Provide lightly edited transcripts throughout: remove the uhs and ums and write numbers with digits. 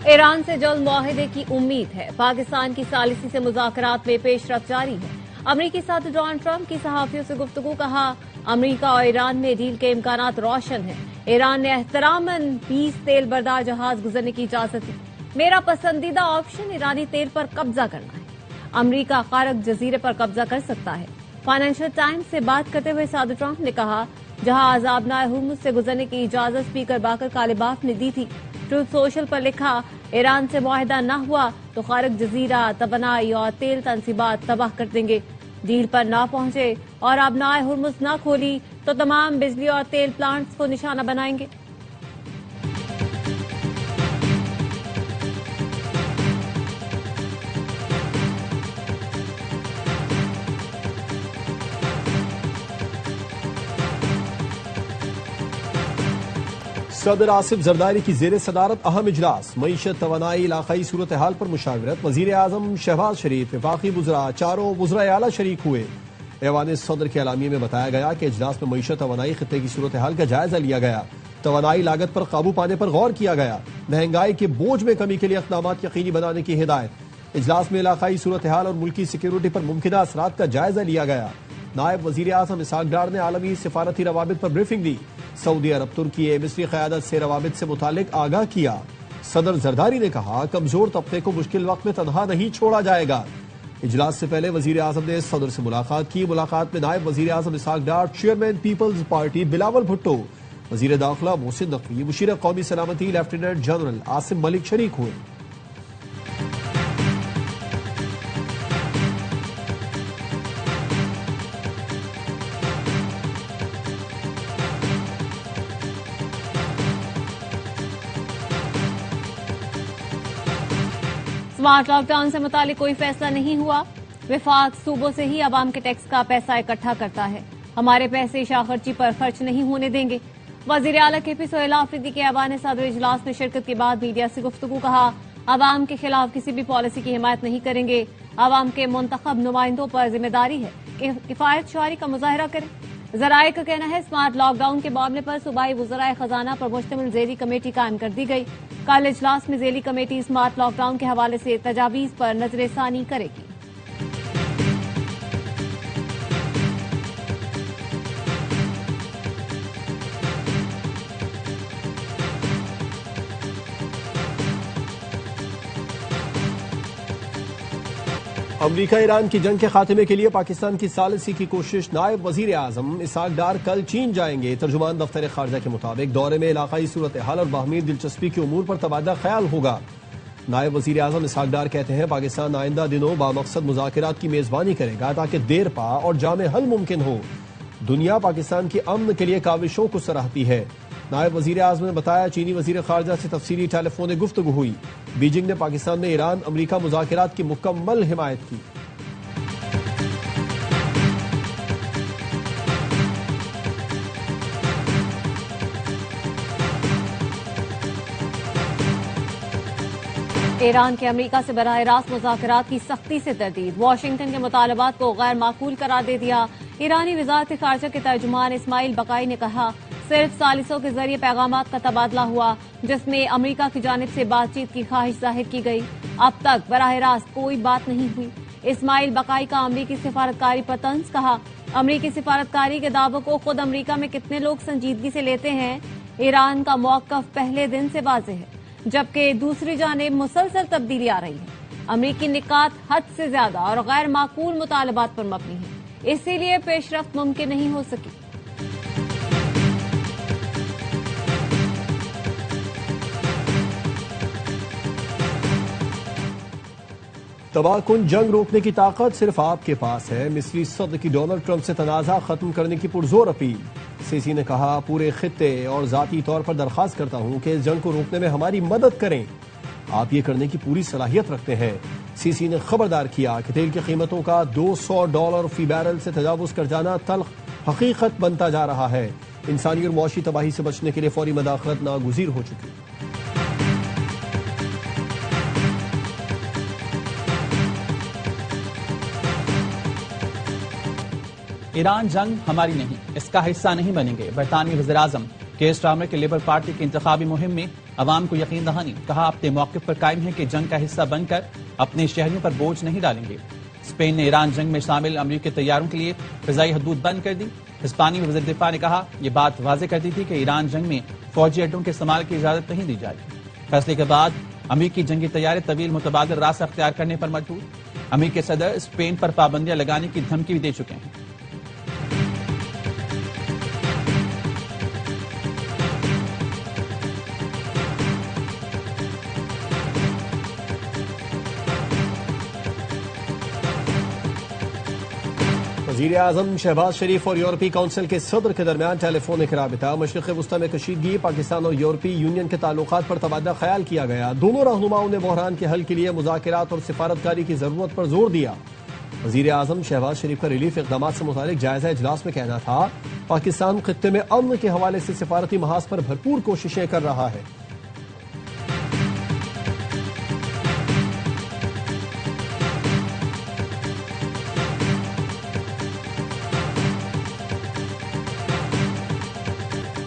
ایران سے جلد معاہدے کی امید ہے۔ پاکستان کی ثالثی سے مذاکرات میں پیش رفت جاری ہے۔ امریکی صدر ڈونلڈ ٹرمپ کی صحافیوں سے گفتگو، کہا امریکہ اور ایران میں ڈیل کے امکانات روشن ہیں۔ ایران نے احتراماً 20 تیل بردار جہاز گزرنے کی اجازت دی۔ میرا پسندیدہ آپشن ایرانی تیل پر قبضہ کرنا ہے۔ امریکہ خارق جزیرے پر قبضہ کر سکتا ہے۔ فائنینشل ٹائمز سے بات کرتے ہوئے صدر ٹرمپ نے کہا جہاز آبنائے ہرمز سے گزرنے کی اجازت اسپیکر باکر کالباف نے دی تھی۔ ٹروتھ سوشل پر لکھا ایران سے معاہدہ نہ ہوا تو خارق جزیرہ توانائی اور تیل تنصیبات تباہ کر دیں گے۔ ڈیل پر نہ پہنچے اور آبنائے ہرمز نہ کھولی تو تمام بجلی اور تیل پلانٹس کو نشانہ بنائیں گے۔ صدر آصف زرداری کی زیر صدارت اہم اجلاس، معیشت، توانائی، علاقائی صورتحال پر مشاورت۔ وزیر اعظم شہباز شریف، وفاقی وزراء، چاروں وزرائے اعلیٰ شریک ہوئے۔ ایوان صدر کے اعلامیے میں بتایا گیا کہ اجلاس میں معیشت، توانائی خطے کی صورتحال کا جائزہ لیا گیا۔ توانائی لاگت پر قابو پانے پر غور کیا گیا۔ مہنگائی کے بوجھ میں کمی کے لیے اقدامات یقینی بنانے کی ہدایت۔ اجلاس میں علاقائی صورتحال اور ملکی سیکیورٹی پر ممکنہ اثرات کا جائزہ لیا گیا۔ نائب وزیر اعظم اسحاق ڈار نے عالمی سفارتی روابط پر بریفنگ دی۔ سعودی عرب، ترکی، مصری قیادت سے روابط سے متعلق آگاہ کیا۔ صدر زرداری نے کہا کمزور طبقے کو مشکل وقت میں تنہا نہیں چھوڑا جائے گا۔ اجلاس سے پہلے وزیر اعظم نے صدر سے ملاقات کی۔ ملاقات میں نائب وزیر اعظم اسحاق ڈار، چیئرمین پیپلز پارٹی بلاول بھٹو، وزیر داخلہ محسن نقوی، مشیر قومی سلامتی لیفٹیننٹ جنرل عاصم ملک شریک ہوئے۔ اسمارٹ لاک ڈاؤن سے متعلق کوئی فیصلہ نہیں ہوا۔ وفاق صوبوں سے ہی عوام کے ٹیکس کا پیسہ اکٹھا کرتا ہے۔ ہمارے پیسے شاخرچی پر خرچ نہیں ہونے دیں گے۔ وزیر اعلیٰ کے پی سہیل آفریدی کے ایوان صدر اجلاس میں شرکت کے بعد میڈیا سے گفتگو، کہا عوام کے خلاف کسی بھی پالیسی کی حمایت نہیں کریں گے۔ عوام کے منتخب نمائندوں پر ذمہ داری ہے کہ کفایت شعاری کا مظاہرہ کریں۔ ذرائع کا کہنا ہے اسمارٹ لاک ڈاؤن کے معاملے پر صوبائی وزرائے خزانہ پر مشتمل ذیلی کمیٹی قائم کر دی گئی۔ کل اجلاس میں ذیلی کمیٹی اسمارٹ لاک ڈاؤن کے حوالے سے تجاویز پر نظر ثانی کرے گی۔ امریکہ ایران کی جنگ کے خاتمے کے لیے پاکستان کی ثالثی کی کوشش۔ نائب وزیر اعظم اسحاق ڈار کل چین جائیں گے۔ ترجمان دفتر خارجہ کے مطابق دورے میں علاقائی صورتحال اور باہمی دلچسپی کے امور پر تبادلہ خیال ہوگا۔ نائب وزیر اعظم اسحاق ڈار کہتے ہیں پاکستان آئندہ دنوں بامقصد مذاکرات کی میزبانی کرے گا تاکہ دیر پا اور جامع حل ممکن ہو۔ دنیا پاکستان کی امن کے لیے کاوشوں کو سراہتی ہے۔ نائب وزیر اعظم نے بتایا چینی وزیر خارجہ سے تفصیلی ٹیلی فونک گفتگو ہوئی۔ بیجنگ نے پاکستان میں ایران امریکہ مذاکرات کی مکمل حمایت کی۔ ایران کے امریکہ سے براہ راست مذاکرات کی سختی سے تردید۔ واشنگٹن کے مطالبات کو غیر معقول قرار دے دیا۔ ایرانی وزارت خارجہ کے ترجمان اسماعیل بقائی نے کہا صرف ثالثوں کے ذریعے پیغامات کا تبادلہ ہوا جس میں امریکہ کی جانب سے بات چیت کی خواہش ظاہر کی گئی۔ اب تک براہ راست کوئی بات نہیں ہوئی۔ اسماعیل بقائی کا امریکی سفارتکاری پر طنز، کہا امریکی سفارتکاری کے دعووں کو خود امریکہ میں کتنے لوگ سنجیدگی سے لیتے ہیں۔ ایران کا موقف پہلے دن سے واضح ہے جبکہ دوسری جانب مسلسل تبدیلی آ رہی ہے۔ امریکی نکات حد سے زیادہ اور غیر معقول مطالبات پر مبنی ہیں، اسی لیے پیش رفت ممکن نہیں ہو سکی۔ تباہ کن جنگ روکنے کی طاقت صرف آپ کے پاس ہے۔ مصری صدر کی ڈونلڈ ٹرمپ سے تنازع ختم کرنے کی پرزور اپیل۔ سیسی نے کہا پورے خطے اور ذاتی طور پر درخواست کرتا ہوں کہ اس جنگ کو روکنے میں ہماری مدد کریں۔ آپ یہ کرنے کی پوری صلاحیت رکھتے ہیں۔ سیسی نے خبردار کیا کہ تیل کی قیمتوں کا $200 فی بیرل سے تجاوز کر جانا تلخ حقیقت بنتا جا رہا ہے۔ انسانی اور معاشی تباہی سے بچنے کے لیے فوری مداخلت ناگزیر ہو چکی۔ ایران جنگ ہماری نہیں، اس کا حصہ نہیں بنیں گے۔ برطانوی وزیراعظم کے اسٹارمر کے لیبر پارٹی کی انتخابی مہم میں عوام کو یقین دہانی، کہا اپنے موقف پر قائم ہے کہ جنگ کا حصہ بن کر اپنے شہریوں پر بوجھ نہیں ڈالیں گے۔ اسپین نے ایران جنگ میں شامل امریکی طیاروں کے لیے فضائی حدود بند کر دی۔ ہسپانوی وزیر دفاع نے کہا یہ بات واضح کر دی تھی کہ ایران جنگ میں فوجی اڈوں کے استعمال کی اجازت نہیں دی جائے گی۔ فیصلے کے بعد امریکی جنگی طیارے طویل متبادل راستہ اختیار کرنے پر مجبور۔ امریکی صدر اسپین پر پابندیاں لگانے کی دھمکی بھی دے چکے ہیں۔ وزیر اعظم شہباز شریف اور یورپی کونسل کے صدر کے درمیان ٹیلی فونک رابطہ۔ مشرق وسطی میں کشیدگی، پاکستان اور یورپی یونین کے تعلقات پر تبادلہ خیال کیا گیا۔ دونوں رہنماؤں نے بحران کے حل کے لیے مذاکرات اور سفارتکاری کی ضرورت پر زور دیا۔ وزیر اعظم شہباز شریف کا ریلیف اقدامات سے متعلق جائزہ اجلاس میں کہنا تھا پاکستان خطے میں امن کے حوالے سے سفارتی محاذ پر بھرپور کوششیں کر رہا ہے۔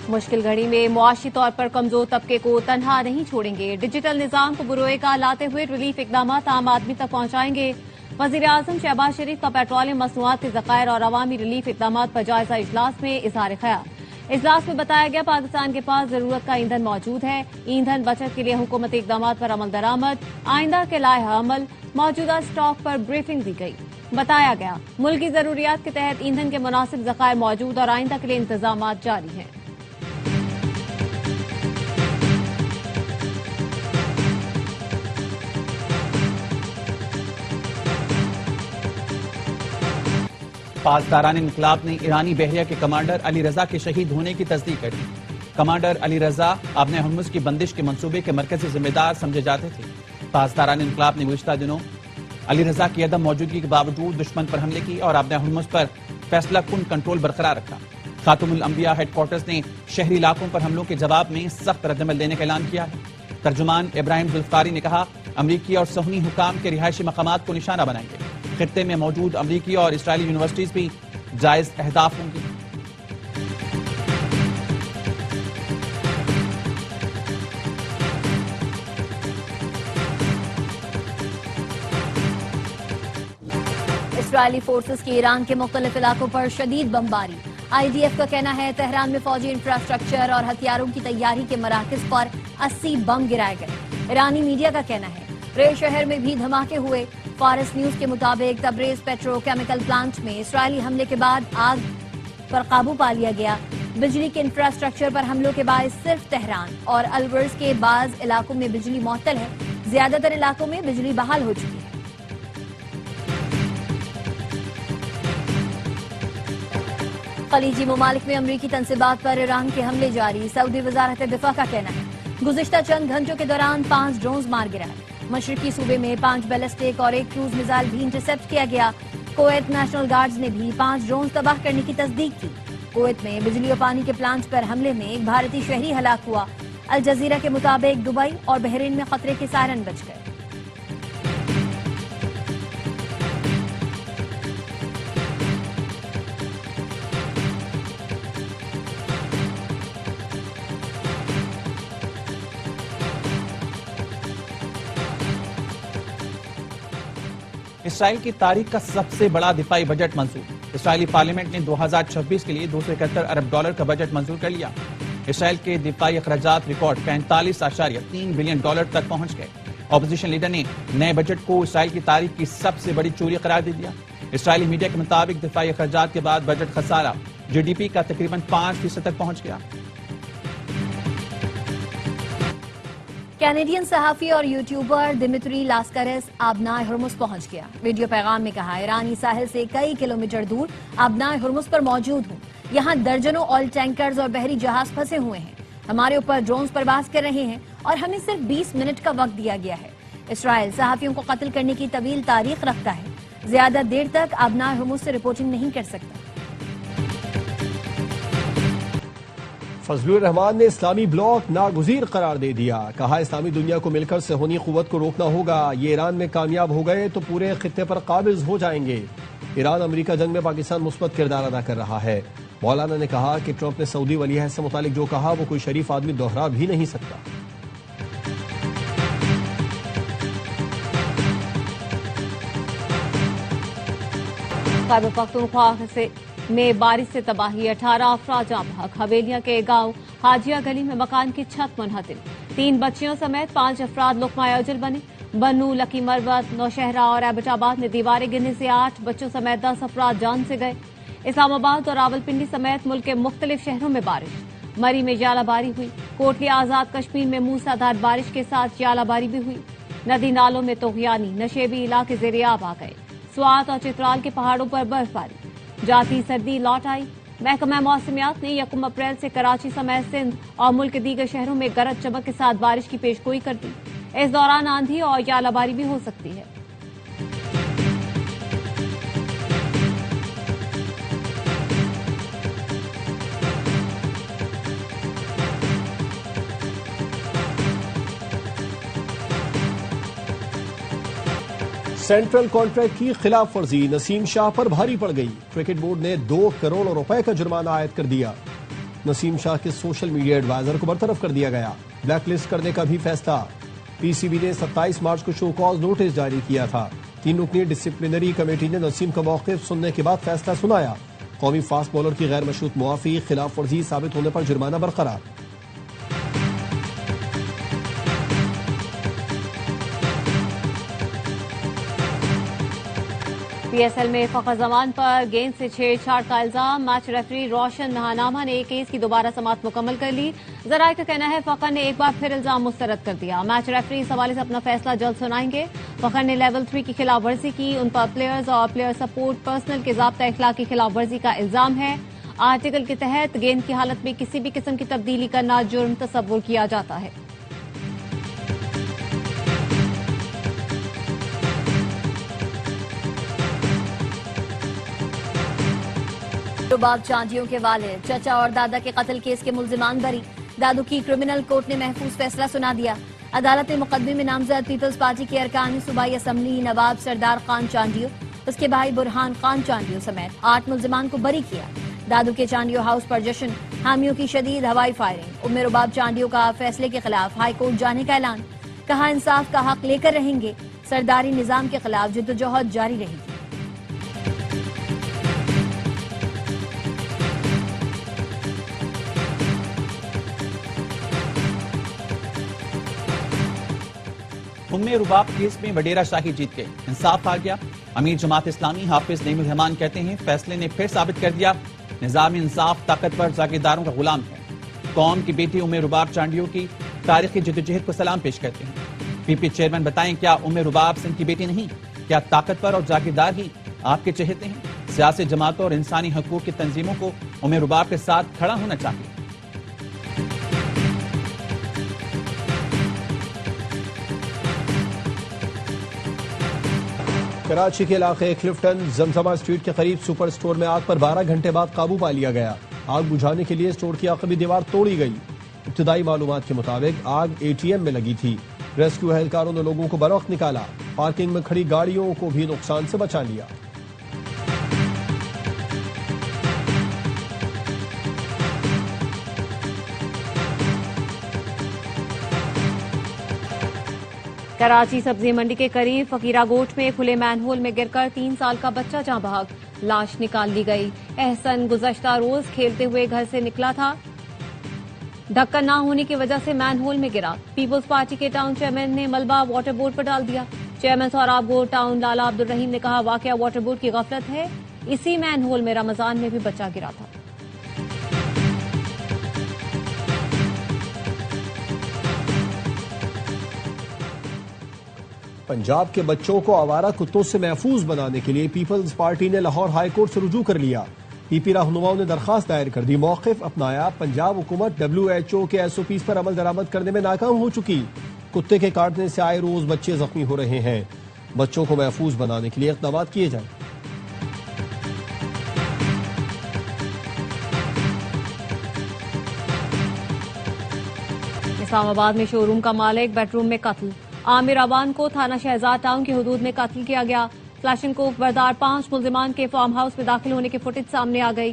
مشکل گھڑی میں معاشی طور پر کمزور طبقے کو تنہا نہیں چھوڑیں گے، ڈیجیٹل نظام کو بروئے کا لاتے ہوئے ریلیف اقدامات عام آدمی تک پہنچائیں گے۔ وزیر اعظم شہباز شریف کا پیٹرولیم مصنوعات کے ذخائر اور عوامی ریلیف اقدامات پر جائزہ اجلاس میں اظہار خیال۔ اجلاس میں بتایا گیا پاکستان کے پاس ضرورت کا ایندھن موجود ہے، ایندھن بچت کے لیے حکومتی اقدامات پر عمل درآمد، آئندہ کے لائحہ عمل، موجودہ اسٹاک پر بریفنگ دی گئی۔ بتایا گیا ملکی ضروریات کے تحت ایندھن کے مناسب ذخائر موجود اور آئندہ کے لیے انتظامات جاری ہیں۔ پاسداران انقلاب نے ایرانی بحریہ کے کمانڈر علی رضا کے شہید ہونے کی تصدیق کر دی۔ کمانڈر علی رضا آبِ ہرمز کی بندش کے منصوبے کے مرکزی ذمہ دار سمجھے جاتے تھے۔ پاسداران انقلاب نے گزشتہ دنوں علی رضا کی عدم موجودگی کے باوجود دشمن پر حملے کی اور آبِ ہرمز پر فیصلہ کن کنٹرول برقرار رکھا۔ خاتم الانبیاء ہیڈ کوارٹرز نے شہری علاقوں پر حملوں کے جواب میں سخت ردعمل دینے کا اعلان کیا ہے۔ ترجمان ابراہیم ذوالفقاری نے کہا امریکی اور صہیونی حکام کے رہائشی مقامات کو نشانہ بنائیں گے۔ خطے میں موجود امریکی اور اسرائیلی یونیورسٹیز بھی جائز اہداف ہوں گی۔ اسرائیلی فورسز کی ایران کے مختلف علاقوں پر شدید بمباری۔ آئی ڈی ایف کا کہنا ہے تہران میں فوجی انفراسٹرکچر اور ہتھیاروں کی تیاری کے مراکز پر 80 بم گرائے گئے۔ ایرانی میڈیا کا کہنا ہے رے شہر میں بھی دھماکے ہوئے۔ فارس نیوز کے مطابق تبریز پیٹرو کیمیکل پلانٹ میں اسرائیلی حملے کے بعد آگ پر قابو پا لیا گیا۔ بجلی کے انفراسٹرکچر پر حملوں کے باعث صرف تہران اور البرز کے بعض علاقوں میں بجلی معطل ہے، زیادہ تر علاقوں میں بجلی بحال ہو چکی ہے۔ خلیجی ممالک میں امریکی تنصیبات پر ایران کے حملے جاری۔ سعودی وزارت دفاع کا کہنا ہے گزشتہ چند گھنٹوں کے دوران 5 ڈرونز مار گرائے۔ مشرقی صوبے میں 5 بیلسٹک اور 1 کروز میزائل بھی انٹرسپٹ کیا گیا۔ کویت نیشنل گارڈز نے بھی 5 ڈرونز تباہ کرنے کی تصدیق کی۔ کویت میں بجلی اور پانی کے پلانٹ پر حملے میں ایک بھارتی شہری ہلاک ہوا۔ الجزیرہ کے مطابق دبئی اور بحرین میں خطرے کے سائرن بج گئے۔ اسرائیل کی تاریخ کا سب سے بڑا دفاعی بجٹ منظور۔ اسرائیلی پارلیمنٹ نے 2026 کے لیے $271 ارب کا بجٹ منظور کر لیا۔ اسرائیل کے دفاعی اخراجات ریکارڈ $45.3 بلین تک پہنچ گئے۔ اپوزیشن لیڈر نے نئے بجٹ کو اسرائیل کی تاریخ کی سب سے بڑی چوری قرار دے دیا۔ اسرائیلی میڈیا کے مطابق دفاعی اخراجات کے بعد بجٹ خسارہ جی ڈی پی کا تقریباً 5% تک پہنچ گیا۔ کینیڈین صحافی اور یوٹیوبر دمتری لاسکارس آبنائے ہرمز پہنچ گیا۔ ویڈیو پیغام میں کہا ایرانی ساحل سے کئی کلومیٹر دور آبنائے ہرمز پر موجود ہوں۔ یہاں درجنوں آئل ٹینکرز اور بحری جہاز پھنسے ہوئے ہیں۔ ہمارے اوپر ڈرونز پرواز کر رہے ہیں اور ہمیں صرف 20 منٹ کا وقت دیا گیا ہے۔ اسرائیل صحافیوں کو قتل کرنے کی طویل تاریخ رکھتا ہے، زیادہ دیر تک آبنائے ہرمز سے رپورٹنگ نہیں کر سکتا۔ فضل الرحمان نے اسلامی بلاک ناگزیر قرار دے دیا۔ کہا اسلامی دنیا کو مل کر صہیونی قوت کو روکنا ہوگا۔ یہ ایران میں کامیاب ہو گئے تو پورے خطے پر قابض ہو جائیں گے۔ ایران امریکہ جنگ میں پاکستان مثبت کردار ادا کر رہا ہے۔ مولانا نے کہا کہ ٹرمپ نے سعودی ولی عہد سے متعلق جو کہا وہ کوئی شریف آدمی دوہرا بھی نہیں سکتا۔ خیبر پختونخوا میں بارش سے تباہی، 18 افراد جاں بحق، حویلیاں کے گاؤں حاجیہ گلی میں مکان کی چھت منہدم، 3 بچیوں سمیت 5 افراد لقمہ اجل بنے۔ بنو، لکی مروت، نوشہرہ اور ایبٹ آباد میں دیواریں گرنے سے 8 بچوں سمیت 10 افراد جان سے گئے۔ اسلام آباد اور راولپنڈی سمیت ملک کے مختلف شہروں میں بارش، مری میں ژالہ باری ہوئی، کوٹلی آزاد کشمیر میں موسلادھار بارش کے ساتھ ژالہ باری بھی ہوئی، ندی نالوں میں طغیانی، نشیبی علاقے زیر آب آ گئے، سوات اور چترال کے پہاڑوں پر برف باری، جاتی سردی لوٹ آئی۔ محکمہ موسمیات نے 1 اپریل سے کراچی سمیت سندھ اور ملک کے دیگر شہروں میں گرج چمک کے ساتھ بارش کی پیشگوئی کر دی، اس دوران آندھی اور ژالہ باری بھی ہو سکتی ہے۔ سینٹرل کانٹریکٹ کی خلاف ورزی نسیم شاہ پر بھاری پڑ گئی، کرکٹ بورڈ نے 2 کروڑ روپے کا جرمانہ عائد کر دیا۔ نسیم شاہ کے سوشل میڈیا ایڈوائزر کو برطرف کر دیا گیا، بلیک لسٹ کرنے کا بھی فیصلہ۔ پی سی بی نے 27 مارچ کو شو کاز نوٹس جاری کیا تھا۔ 3 رکنی ڈسپلنری کمیٹی نے نسیم کا موقف سننے کے بعد فیصلہ سنایا۔ قومی فاسٹ بولر کی غیر مشروط معافی، خلاف ورزی ثابت ہونے پر جرمانہ برقرار۔ پی ایس ایل میں فخر زمان پر گیند سے چھیڑ چھاڑ کا الزام، میچ ریفری روشن مہانامہ نے کیس کی دوبارہ سماعت مکمل کر لی۔ ذرائع کا کہنا ہے فخر نے ایک بار پھر الزام مسترد کر دیا، میچ ریفری اس حوالے سے اپنا فیصلہ جلد سنائیں گے۔ فخر نے لیول 3 کی خلاف ورزی کی، ان پر پلیئرز اور پلیئر سپورٹ پرسنل کے ضابطہ اخلاق کی خلاف ورزی کا الزام ہے۔ آرٹیکل کے تحت گیند کی حالت میں کسی بھی قسم کی تبدیلی کرنا جرم تصور کیا جاتا ہے۔ رباب چاندیوں کے والد، چچا اور دادا کے قتل کیس کے ملزمان بری، دادو کی کرمنل کورٹ نے محفوظ فیصلہ سنا دیا۔ عدالت نے مقدمے میں نامزد پیپلز پارٹی کے ارکان صوبائی اسمبلی نواب سردار خان چاندیو، اس کے بھائی برہان خان چاندیو سمیت 8 ملزمان کو بری کیا۔ دادو کے چاندیو ہاؤس پر جشن، حامیوں کی شدید ہوائی فائرنگ، رباب چاندیو کا فیصلے کے خلاف ہائی کورٹ جانے کا اعلان، کہا انصاف کا حق لے کر رہیں گے، سرداری نظام کے خلاف جدوجہد جاری رہے گی۔ رباب کیس میں وڈیرا شاہی جیت گئے، انصاف آ گیا۔ امیر جماعت اسلامی حافظ نعیم الرحمان کہتے ہیں فیصلے نے پھر ثابت کر دیا نظام انصاف طاقتور جاگیرداروں کا غلام ہے۔ قوم کی بیٹی رباب چاندیو کی تاریخی جدوجہد کو سلام پیش کرتے ہیں۔ پی پی چیئرمین بتائیں کیا رباب سندھ کی بیٹی نہیں؟ کیا طاقتور اور جاگیردار ہی آپ کے چہتے ہیں؟ سیاسی جماعتوں اور انسانی حقوق کی تنظیموں کو رباب کے ساتھ کھڑا ہونا چاہیے۔ کراچی کے علاقے کلفٹن زمزمہ اسٹریٹ کے قریب سپر سٹور میں آگ پر 12 گھنٹے بعد قابو پا لیا گیا۔ آگ بجھانے کے لیے سٹور کی عقبی دیوار توڑی گئی۔ ابتدائی معلومات کے مطابق آگ ATM میں لگی تھی۔ ریسکیو اہلکاروں نے لوگوں کو بروقت نکالا، پارکنگ میں کھڑی گاڑیوں کو بھی نقصان سے بچا لیا۔ کراچی سبزی منڈی کے قریب فقیرہ گوٹ میں کھلے مین ہول میں گر کر 3 سال کا بچہ جاں بحق، لاش نکال لی گئی۔ احسن گزشتہ روز کھیلتے ہوئے گھر سے نکلا تھا، ڈھکن نہ ہونے کی وجہ سے مین ہول میں گرا۔ پیپلز پارٹی کے ٹاؤن چیئرمین نے ملبہ واٹر بورڈ پر ڈال دیا۔ چیئرمین سوراب گوٹ ٹاؤن لالا عبدالرحیم نے کہا واقعہ واٹر بورڈ کی غفلت ہے، اسی مین ہول میں رمضان میں بھی بچہ گرا تھا۔ پنجاب کے بچوں کو آوارہ کتوں سے محفوظ بنانے کے لیے پیپلز پارٹی نے لاہور ہائی کورٹ سے رجوع کر لیا۔ پی پی رہنماؤں نے درخواست دائر کر دی، موقف اپنایا۔ پنجاب حکومت WHO کے SOPs پر عمل درآمد کرنے میں ناکام ہو چکی۔ کتے کے کاٹنے سے آئے روز بچے زخمی ہو رہے ہیں، بچوں کو محفوظ بنانے کے لیے اقدامات کیے جائیں۔ اسلام آباد میں شو روم کا مالک بیڈ روم میں قتل، عامر اوان کو تھانہ شہزاد ٹاؤن کی حدود میں قتل کیا گیا۔ فلیشنگ کوف بردار 5 ملزمان کے فارم ہاؤس میں داخل ہونے کی فوٹیج سامنے آ گئی۔